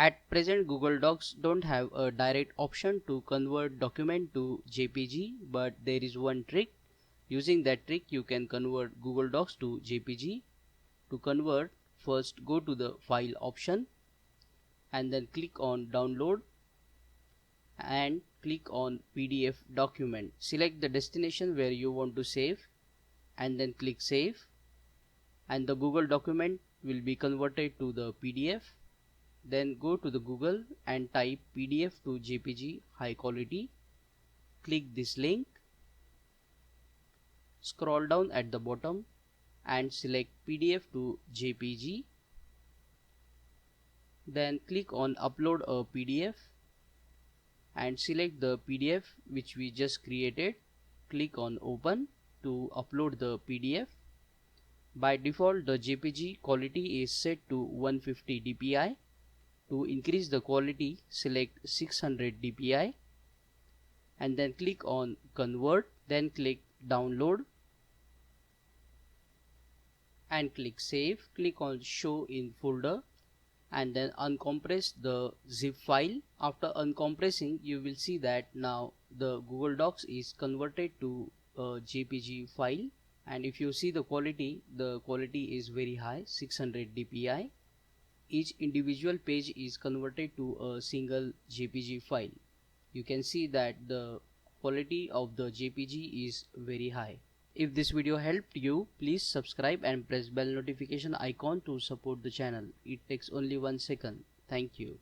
At present, Google Docs don't have a direct option to convert document to JPG, but there is one trick. Using that trick, you can convert Google Docs to JPG. To convert, first go to the file option and then click on download and click on PDF document. Select the destination where you want to save and then click save, and the Google document will be converted to the PDF. Then go to the Google and type PDF to JPG high quality. Click this link, scroll down at the bottom and select PDF to JPG. Then click on upload a PDF and select the PDF which we just created. Click on open to upload the PDF. By default, the JPG quality is set to 150 dpi. To increase the quality, select 600 dpi and then click on convert, then click download and click save. Click on show in folder and then uncompress the zip file. After uncompressing, you will see that now the Google Docs is converted to a JPG file, and if you see the quality is very high, 600 dpi. Each individual page is converted to a single JPG file. You can see that the quality of the JPG is very high. If this video helped you, please subscribe and press bell notification icon to support the channel. It takes only 1 second. Thank you.